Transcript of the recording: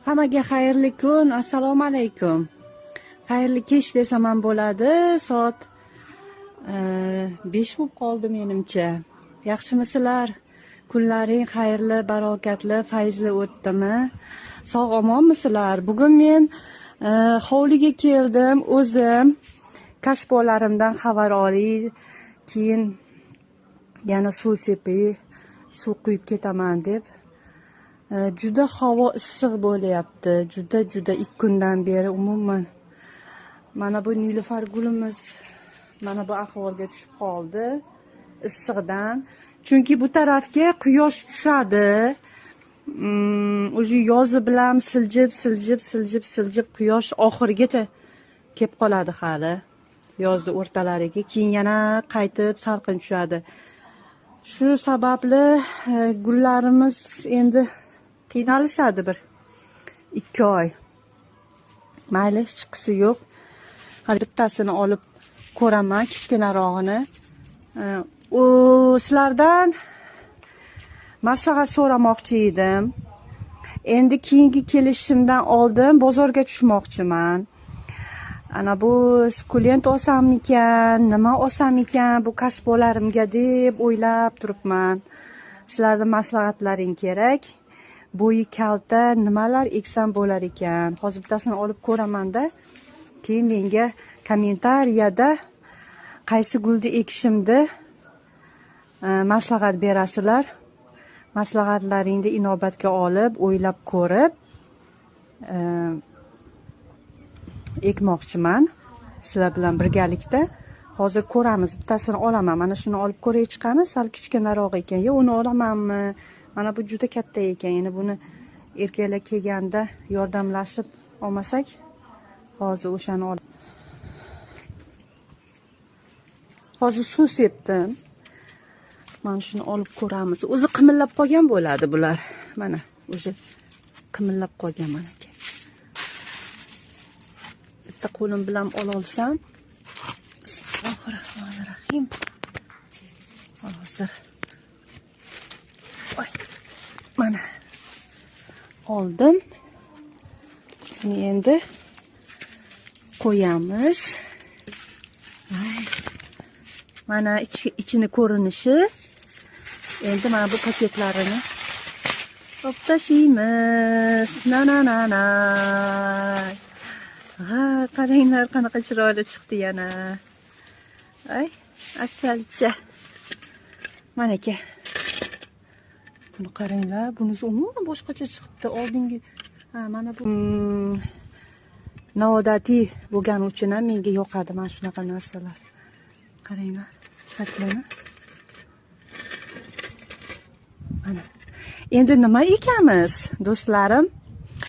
Hammaga xayrli kun, assalomu alaykum. Xayrli kech desam ham bo'ladi. Soat 5 bo'lib qoldi menimcha. Yaxshimisizlar? Kunlaring xayrli, barokatli, fayzli o'tdimi? Sog' omonmisizlar? Bugun men hovliga keldim, o'zim kashbolarimdan xabar olay, keyin yana suv sepay, suv quyib ketaman deb. Juda havo issiq bo'lyapti. Juda 2 kundan beri umuman mana bu nilufar gulimiz mana bu ahvolga tushib qoldi issiqdan. Chunki bu tarafga quyosh tushadi. O'zi yozi bilan siljib quyosh oxirigacha kelib qoladi hali. Yozning o'rtalariga, keyin yana qaytib salqin tushadi. Shu sababli gullarimiz endi qiynalishadi bir 2 oy. Mayli, hech chiqisi yo'q. Hali bittasini olib ko'raman, kichkinarog'ini. Sizlardan maslahat so'ramoqchi edim. Endi keyingi kelishimdan oldin bozorga tushmoqchiman. Ana bu sukulent olsammikan, nima olsammikan bu kashbolarimga deb o'ylab turibman. Sizlarning maslahatlaring kerak. Bo'yi kalta nimalar eksam bo'lar ekan. Hozir bittasini olib ko'raman-da. Keyin menga kommentariyada qaysi gulni ekishimni maslahat berasizlar. Maslahatlaringni inobatga olib, o'ylab ko'rib ekmoqchiman. Sizlar bilan birgalikda. Hozir ko'ramiz. Bittasini olaman. Mana shuni olib ko'ray chiqani, sal kichkinaroq ekan. Yo, uni olamanmi? Mana bu juda katta ekan. Yana buni erkaklar kelganda yordamlashib olmasak, hozir o'shani ol. Hozir suv sepdim. Mana shuni olib ko'ramiz. O'zi qimillab qolgan bo'ladi bular. Mana o'zi qimillab qolgan mana aka. Bitta qo'lim bilan ola olsam. Bismillahirrohmanirrohim. Hozir. Voy. Mana oldim. Endi qo'yamiz. Mana ichini ko'rinishi. Endi mana bu paketlarini olib tashlaymiz. Na. Ha, qaranglar qanaqa chiroyli chiqdi yana. Ay, asalcha. Mana aka. Buni qaranglar, bunisi umuman boshqacha chiqibdi. Oldingi mana bu noodatiy bo'lgani uchun ham menga yoqadi mana shunaqa narsalar. Qaranglar, shaklini. Mana. Endi nima ekamiz, do'stlarim?